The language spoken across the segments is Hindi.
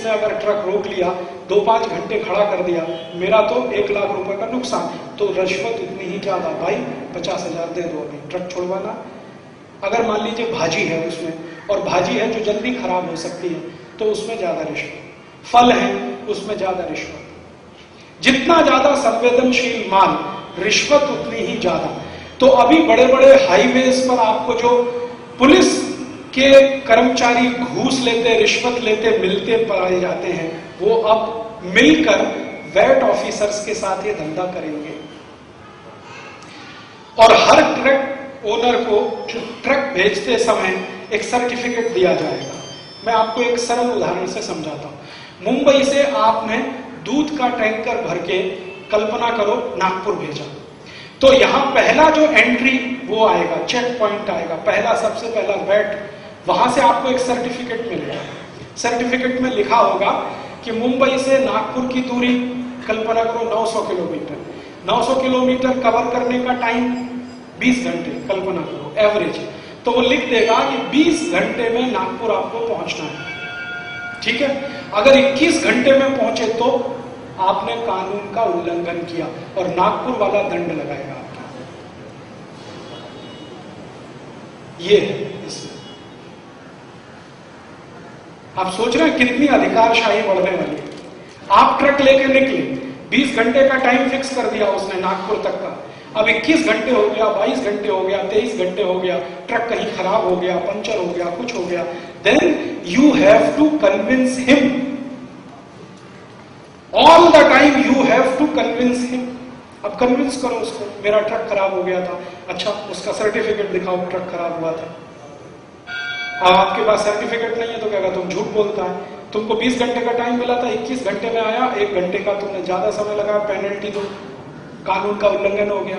ने अगर ट्रक रोक लिया, 2-5 घंटे खड़ा कर दिया, मेरा तो 1 लाख रुपए का नुकसान, तो रिश्वत उतनी ही ज्यादा। भाई 50,000 दे दो, अभी ट्रक छुड़वाना। अगर मान लीजिए भाजी है उसमें, और भाजी है जो जल्दी खराब हो सकती है, तो उसमें ज्यादा रिश्वत। फल है उसमें ज्यादा रिश्वत। जितना ज्यादा संवेदनशील माल, रिश्वत उतनी ही ज्यादा। तो अभी बड़े बड़े हाईवेज पर आपको जो पुलिस के कर्मचारी घूस लेते, रिश्वत लेते मिलते पाए जाते हैं, वो अब मिलकर वैट ऑफिसर्स के साथ ये धंधा करेंगे। और हर ट्रक ओनर को ट्रक भेजते समय एक सर्टिफिकेट दिया जाएगा। मैं आपको एक सरल उदाहरण से समझाता हूं। मुंबई से आपने दूध का टैंकर भर के, कल्पना करो, नागपुर भेजा, तो यहां पहला जो एंट्री वो आएगा, चेक पॉइंट आएगा, पहला सबसे पहला वैट, वहां से आपको एक सर्टिफिकेट मिलेगा। सर्टिफिकेट में लिखा होगा कि मुंबई से नागपुर की दूरी कल्पना करो 900 किलोमीटर। 900 किलोमीटर कवर करने का टाइम 20 घंटे कल्पना करो एवरेज। तो वो लिख देगा कि 20 घंटे में नागपुर आपको पहुंचना है। ठीक है, अगर 21 घंटे में पहुंचे तो आपने कानून का उल्लंघन किया और नागपुर वाला दंड लगाएगा आपको। ये है इसमें। आप सोच रहे हैं कितनी अधिकारशाही बढ़ने वाली है। आप ट्रक लेके निकले, 20 घंटे का टाइम फिक्स कर दिया उसने नागपुर तक का, अब 21 घंटे हो गया, 22 घंटे हो गया, 23 घंटे हो गया, ट्रक कहीं खराब हो गया, पंचर हो गया, कुछ हो गया, then you have to convince him. All the time you have to convince him. अब कन्विंस करो उसको, मेरा ट्रक खराब हो गया था, अच्छा उसका सर्टिफिकेट दिखाओ ट्रक खराब हुआ था। अब आपके पास सर्टिफिकेट नहीं है तो कहेगा तुम झूठ बोलता है, तुमको 20 घंटे का टाइम मिला था, 21 घंटे में आया, 1 घंटे का तुमने ज्यादा समय लगा, पेनल्टी दो, कानून का उल्लंघन हो गया।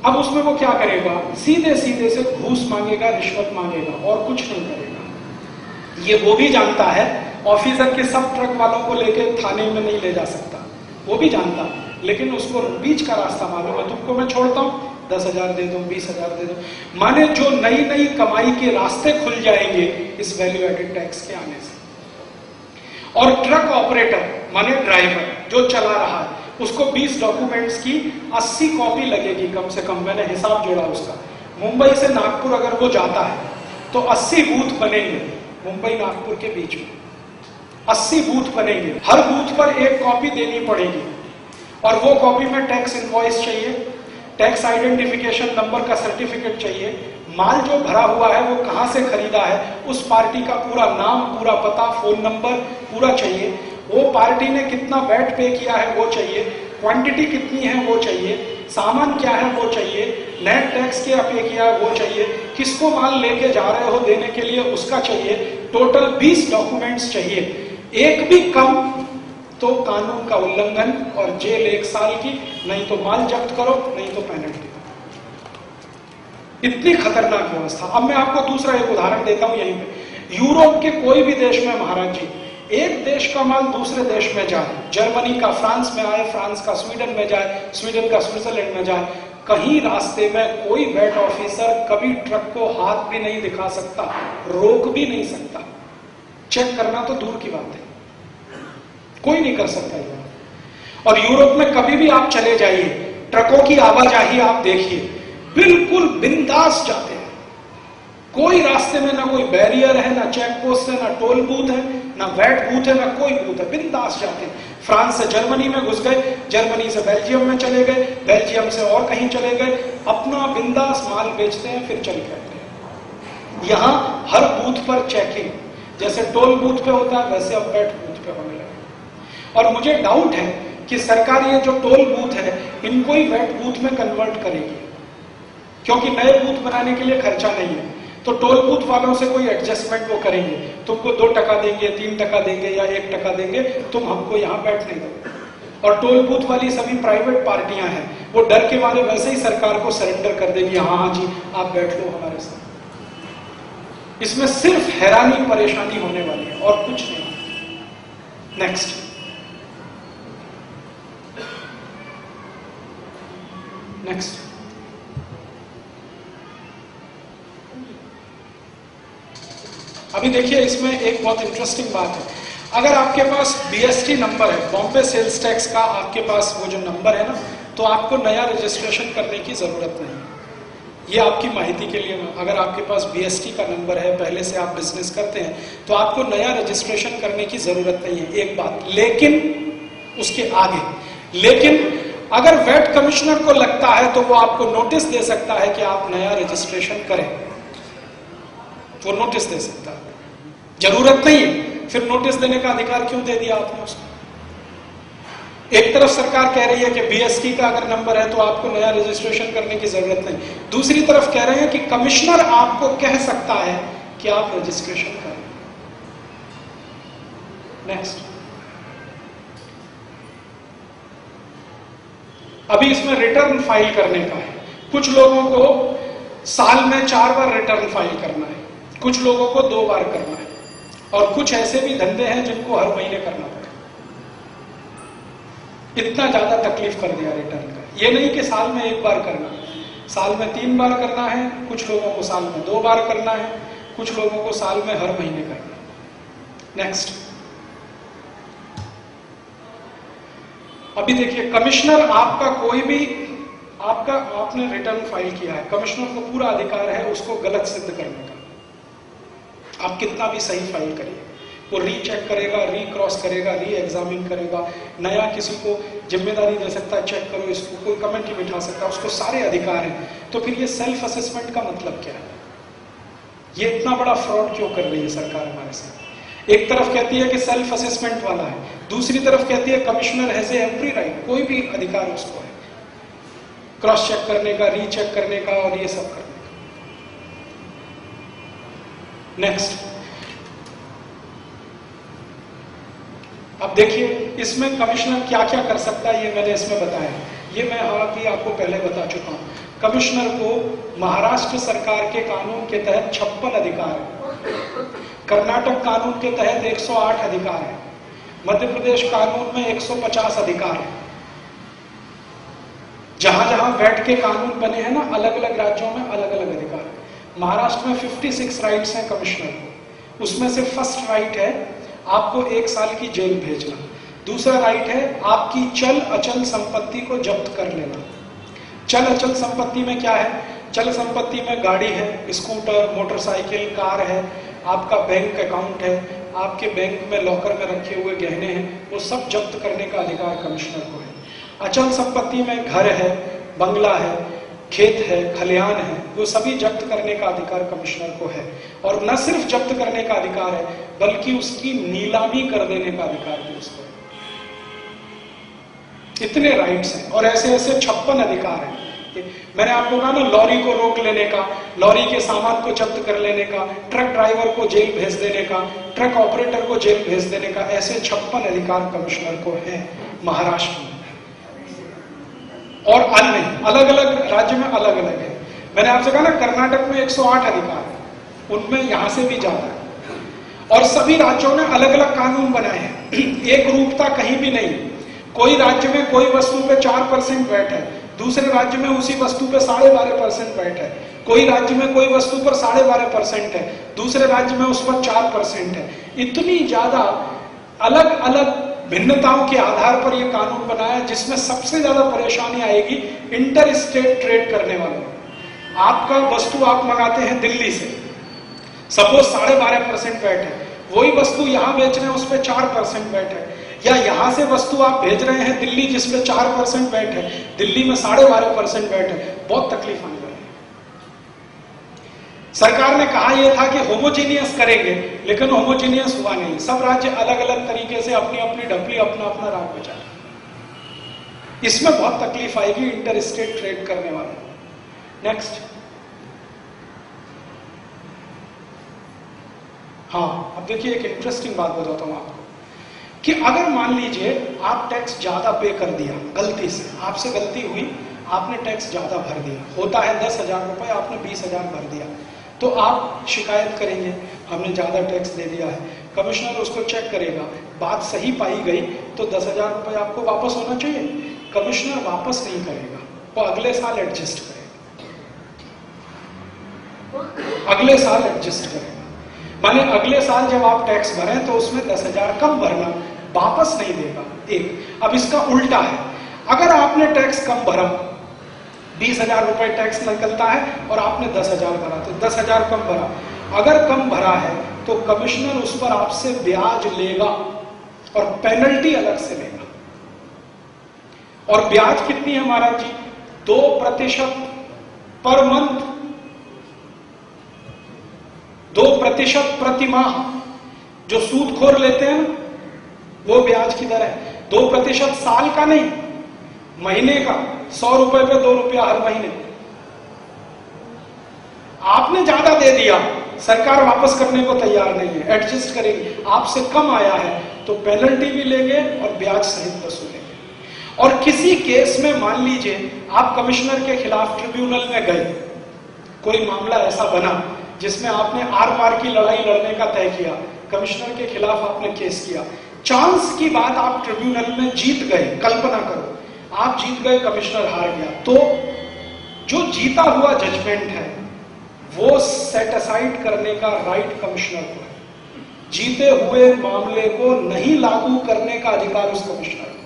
अब उसमें वो क्या करेगा, सीधे सीधे से घूस मांगेगा, रिश्वत मांगेगा और कुछ नहीं करेगा। ये वो भी जानता है, ऑफिसर के सब ट्रक वालों को लेके थाने में नहीं ले जा सकता, वो भी जानता, लेकिन उसको बीच का रास्ता मालूम है, तुमको मैं छोड़ता हूं, 10,000 दे दो, 20,000 दे दो। माने जो नई नई कमाई के रास्ते खुल जाएंगे इस वैल्यू एडेड टैक्स के आने से। और ट्रक ऑपरेटर माने ड्राइवर जो चला रहा है, उसको 20 डॉक्यूमेंट्स की 80 कॉपी लगेगी कम से कम, मैंने हिसाब जोड़ा उसका। मुंबई से नागपुर अगर वो जाता है तो 80 बूथ बनेंगे मुंबई नागपुर के बीच में, 80 बूथ बनेंगे, हर बूथ पर एक कॉपी देनी पड़ेगी। और वो कॉपी में टैक्स इनवॉइस चाहिए, टैक्स आइडेंटिफिकेशन नंबर का सर्टिफिकेट चाहिए, माल जो भरा हुआ है वो कहां से खरीदा है, उस पार्टी का पूरा नाम, पूरा पता, फोन नंबर पूरा चाहिए, वो पार्टी ने कितना वैट पे किया है वो चाहिए, क्वांटिटी कितनी है वो चाहिए, सामान क्या है वो चाहिए, नेट टैक्स क्या पे किया है वो चाहिए, किसको माल लेके जा रहे हो देने के लिए उसका चाहिए। टोटल 20 डॉक्यूमेंट्स चाहिए, एक भी कम तो कानून का उल्लंघन और जेल 1 साल की, नहीं तो माल जब्त करो, नहीं तो पेनल्टी। इतनी खतरनाक व्यवस्था। अब मैं आपको दूसरा एक उदाहरण देता हूं यहीं पे। यूरोप के कोई भी देश में महाराज जी, एक देश का माल दूसरे देश में जाए, जर्मनी का फ्रांस में आए, फ्रांस का स्वीडन में जाए, स्वीडन का स्विट्जरलैंड में जाए, कहीं रास्ते में कोई वैट ऑफिसर कभी ट्रक को हाथ भी नहीं दिखा सकता, रोक भी नहीं सकता। चेक करना तो दूर की बात है, कोई नहीं कर सकता ये। और यूरोप में कभी भी आप चले जाइए, ट्रकों की आवाजाही आप देखिए, बिल्कुल बिंदास जाते हैं। कोई रास्ते में ना कोई बैरियर है, ना चेक पोस्ट है, ना टोल बूथ है, ना वैट बूथ है, ना कोई बूथ है, बिंदास जाते हैं। फ्रांस से जर्मनी में घुस गए, जर्मनी से बेल्जियम में चले गए, बेल्जियम से और कहीं चले गए, अपना बिंदास माल बेचते हैं, फिर चल करते हैं। यहां हर बूथ पर चेकिंग, जैसे टोल बूथ पे होता है वैसे अब वैट बूथ पे होने लगे। और मुझे डाउट है कि सरकार ये जो टोल बूथ है इनको ही वैट बूथ में कन्वर्ट करेगी, क्योंकि नए बूथ बनाने के लिए खर्चा नहीं है, तो टोल बूथ वालों से कोई एडजस्टमेंट वो करेंगे, तुमको 2 टका देंगे, 3 टका देंगे या 1 टका देंगे, तुम हमको यहाँ बैठने दो। और टोल बूथ वाली सभी प्राइवेट पार्टियां हैं, वो डर के मारे वैसे ही सरकार को सरेंडर कर देगी, हाँ हाँ जी आप बैठ लो हमारे साथ। इसमें सिर्फ हैरानी परेशानी होने वाली है और कुछ नहीं। नेक्स्ट, नेक्स्ट, अभी देखिए इसमें एक बहुत इंटरेस्टिंग बात है, अगर आपके पास BST नंबर है, बॉम्बे सेल्स टैक्स का आपके पास वो जो नंबर है ना, तो आपको नया रजिस्ट्रेशन करने की जरूरत नहीं है। ये आपकी माहिती के लिए, अगर आपके पास BST का नंबर है, पहले से आप बिजनेस करते हैं, तो आपको नया रजिस्ट्रेशन करने की जरूरत नहीं है, एक बात। लेकिन उसके आगे, लेकिन अगर वैट कमिश्नर को लगता है तो वो आपको नोटिस दे सकता है कि आप नया रजिस्ट्रेशन करें, वो नोटिस दे सकता है। जरूरत नहीं है, फिर नोटिस देने का अधिकार क्यों दे दिया आपने उसको? एक तरफ सरकार कह रही है कि BST का अगर नंबर है तो आपको नया रजिस्ट्रेशन करने की जरूरत नहीं, दूसरी तरफ कह रहे हैं कि कमिश्नर आपको कह सकता है कि आप रजिस्ट्रेशन करें। नेक्स्ट, अभी इसमें रिटर्न फाइल करने का है। कुछ लोगों को साल में 4 बार रिटर्न फाइल करना है, कुछ लोगों को 2 बार करना है, और कुछ ऐसे भी धंधे हैं जिनको हर महीने करना पड़े। इतना ज्यादा तकलीफ कर दिया रिटर्न का। ये नहीं कि साल में 1 बार करना, साल में 3 बार करना है, कुछ लोगों को साल में 2 बार करना है, कुछ लोगों को साल में हर महीने करना है। नेक्स्ट, अभी देखिए कमिश्नर आपका कोई भी आपने रिटर्न फाइल किया है, कमिश्नर को पूरा अधिकार है उसको गलत सिद्ध करने का। आप कितना भी सही फाइल करिए, वो रीचेक करेगा, रीक्रॉस करेगा, री एग्जामिन करेगा, नया किसी को जिम्मेदारी दे सकता है, चेक करो इसको, कोई कमेंट ही बिठा सकता है, उसको सारे अधिकार हैं। तो फिर ये सेल्फ असेसमेंट का मतलब क्या है? ये इतना बड़ा फ्रॉड क्यों कर रही है सरकार हमारे साथ? एक तरफ कहती है कि सेल्फ असेसमेंट वाला है, दूसरी तरफ कहती है कमिश्नर हैज एवरी राइट, कोई भी अधिकार उसको है क्रॉस चेक करने का, रीचेक करने का और ये सब करने का। नेक्स्ट, अब देखिए इसमें कमिश्नर क्या क्या कर सकता है, ये मैंने इसमें बताया। ये मैं हालांकि आपको पहले बता चुका हूं। कमिश्नर को महाराष्ट्र सरकार के कानून के तहत 56 अधिकार है, कर्नाटक कानून के तहत 108 अधिकार है, मध्य प्रदेश कानून में 150 अधिकार है। जहां जहां वैट के कानून बने हैं ना, अलग अलग राज्यों में अलग अलग अधिकार है। महाराष्ट्र में 56 राइट्स हैं कमिश्नर को, उसमें से फर्स्ट राइट है आपको 1 साल की जेल भेजना, दूसरा राइट है आपकी चल अचल संपत्ति को जब्त कर लेना। चल अचल संपत्ति में क्या है? चल संपत्ति में गाड़ी है, स्कूटर, मोटरसाइकिल, कार है, आपका बैंक अकाउंट है, आपके बैंक में लॉकर में रखे हुए गहने हैं, वो सब जब्त करने का अधिकार कमिश्नर को है। अचल संपत्ति में घर है, बंगला है, खेत है, खलिहान है, वो सभी जब्त करने का अधिकार कमिश्नर को है। और न सिर्फ जब्त करने का अधिकार है बल्कि उसकी नीलामी कर देने का अधिकार भी उसको है। इतने राइट्स हैं और ऐसे ऐसे 56 अधिकार हैं। मैंने आपको कहा ना, लॉरी को रोक लेने का, लॉरी के सामान को जब्त कर लेने का, ट्रक ड्राइवर को जेल भेज देने का, ट्रक ऑपरेटर को जेल भेज देने का, ऐसे 56 अधिकार कमिश्नर को है महाराष्ट्र में। और अन्य अलग अलग राज्य में अलग अलग है। मैंने आपसे कहा ना, कर्नाटक में 108 अधिकार है, उनमें यहां से भी ज्यादा है। और सभी राज्यों ने अलग अलग कानून बनाए हैं, एक रूपता कहीं भी नहीं। कोई राज्य में कोई वस्तु पे 4% वैट है, दूसरे राज्य में उसी वस्तु पे 12.5% वैट है। कोई राज्य में कोई वस्तु पर 12.5% है, दूसरे राज्य में उस पर 4% है। इतनी ज्यादा अलग अलग भिन्नताओं के आधार पर यह कानून बनाया, जिसमें सबसे ज्यादा परेशानी आएगी इंटर स्टेट ट्रेड करने वालों को। आपका वस्तु आप मंगाते हैं दिल्ली से, सपोज 12.5% वैट है, वही वस्तु यहां बेच रहे हैं उस पर 4% वैट है, या यहां से वस्तु आप भेज रहे हैं दिल्ली जिसमें 4% वैट है, दिल्ली में 12.5% वैट है, बहुत तकलीफ आने वाली है। सरकार ने कहा यह था कि होमोजीनियस करेंगे, लेकिन होमोजीनियस हुआ नहीं। सब राज्य अलग अलग तरीके से अपनी अपनी ढपली, अपना अपना राग बचा। इसमें बहुत तकलीफ आएगी इंटर स्टेट ट्रेड करने वालों। नेक्स्ट, हाँ, अब देखिए एक इंटरेस्टिंग बात बताता हूं आपको कि अगर मान लीजिए आप टैक्स ज्यादा पे कर दिया, गलती से आपसे गलती हुई, आपने टैक्स ज्यादा भर दिया, होता है 10,000 रुपए, आपने 20,000 भर दिया, तो आप शिकायत करेंगे हमने ज्यादा टैक्स दे दिया है। कमिश्नर उसको चेक करेगा, बात सही पाई गई तो 10,000 रुपए आपको वापस होना चाहिए। कमिश्नर वापस नहीं करेगा, वो अगले साल एडजस्ट करेगा, अगले साल एडजस्ट करेगा। माने अगले साल जब आप टैक्स भरें तो उसमें 10,000 कम भरना, वापस नहीं देगा। एक अब इसका उल्टा है, अगर आपने टैक्स कम भरा, 20,000 रुपए टैक्स निकलता है और आपने 10,000 भरा, तो 10,000 कम भरा। अगर कम भरा है तो कमिश्नर उस पर आपसे ब्याज लेगा और पेनल्टी अलग से लेगा। और ब्याज कितनी है महाराज जी? 2% पर मंथ, 2% प्रति माह। जो सूदखोर लेते हैं ना, वो ब्याज की दर है 2%, साल का नहीं, महीने का। 100 रुपए पे 2 रुपया हर महीने। आपने ज्यादा दे दिया, सरकार वापस करने को तैयार नहीं है, एडजस्ट करेगी। आपसे कम आया है तो पेनल्टी भी लेंगे और ब्याज सहित वसूलेंगे। और किसी केस में मान लीजिए आप कमिश्नर के खिलाफ ट्रिब्यूनल में गए, कोई मामला ऐसा बना जिसमें आपने आर पार की लड़ाई लड़ने का तय किया, कमिश्नर के खिलाफ आपने केस किया, चांस की बात आप ट्रिब्यूनल में जीत गए, कल्पना करो आप जीत गए, कमिश्नर हार गया, तो जो जीता हुआ जजमेंट है वो सेट असाइड करने का राइट कमिश्नर को है। जीते हुए मामले को नहीं लागू करने का अधिकार उस कमिश्नर को।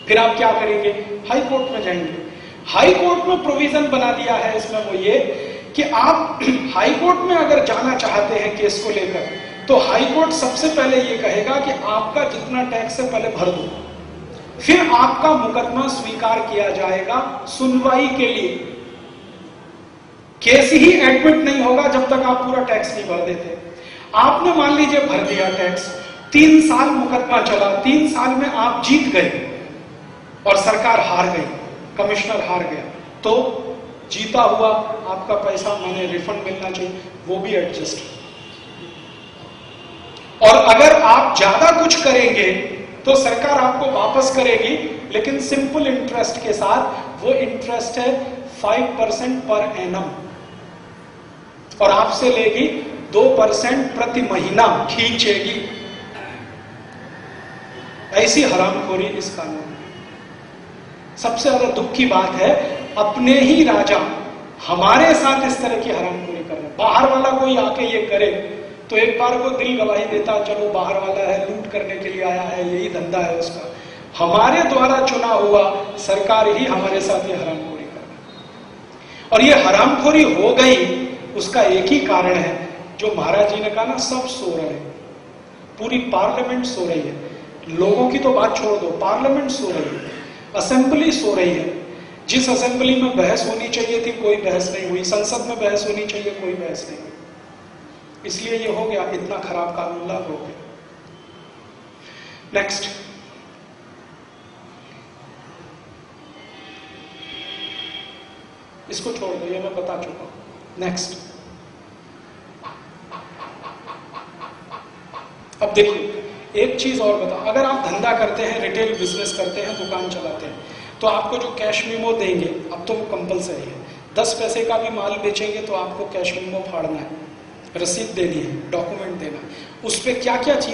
फिर आप क्या करेंगे? हाई कोर्ट में जाएंगे। हाई कोर्ट में प्रोविजन बना दिया है इसमें वो ये कि आप हाई कोर्ट में अगर जाना चाहते हैं केस को लेकर, तो हाई कोर्ट सबसे पहले ये कहेगा कि आपका जितना टैक्स है पहले भर दो, फिर आपका मुकदमा स्वीकार किया जाएगा सुनवाई के लिए। केस ही एडमिट नहीं होगा जब तक आप पूरा टैक्स नहीं भर देते। आपने मान लीजिए भर दिया टैक्स, 3 साल मुकदमा चला, 3 साल में आप जीत गए और सरकार हार गई, कमिश्नर हार गया, तो जीता हुआ आपका पैसा माने रिफंड मिलना चाहिए, वो भी एडजस्ट। और अगर आप ज्यादा कुछ करेंगे तो सरकार आपको वापस करेगी, लेकिन सिंपल इंटरेस्ट के साथ। वो इंटरेस्ट है 5% पर एनम, और आपसे लेगी 2% प्रति महीना, खींचेगी। ऐसी हरामखोरी इस कानून में। सबसे ज्यादा दुख की बात है, अपने ही राजा हमारे साथ इस तरह की हरामखोरी कर रहे हैं। बाहर वाला कोई आके ये करे तो एक बार को दिल गवाही देता, चलो बाहर वाला है, लूट करने के लिए आया है, यही धंधा है उसका। हमारे द्वारा चुना हुआ सरकार ही हमारे साथ ये हरामखोरी कर रही है। और ये हरामखोरी हो गई, उसका एक ही कारण है, जो महाराज जी ने कहा ना, सब सो रहे हैं, पूरी पार्लियामेंट सो रही है। लोगों की तो बात छोड़ दो, पार्लियामेंट सो रही है, असेंबली सो रही है। जिस असेंबली में बहस होनी चाहिए थी कोई बहस नहीं हुई, संसद में बहस होनी चाहिए कोई बहस नहीं हुई। इसलिए ये हो गया, इतना खराब कानून लागू हो गया। नेक्स्ट, इसको छोड़ दो, ये मैं बता चुका हूं। नेक्स्ट, अब देखो एक चीज और बताओ, अगर आप धंधा करते हैं, रिटेल बिजनेस करते हैं, दुकान चलाते हैं, तो आपको जो कैश मेमो देंगे, अब तो वो कंपलसरी है। 10 पैसे का भी माल बेचेंगे तो आपको कैश मेमो फाड़ना है, रसीद देनी है, डॉक्यूमेंट देना है। उस पर क्या क्या चीज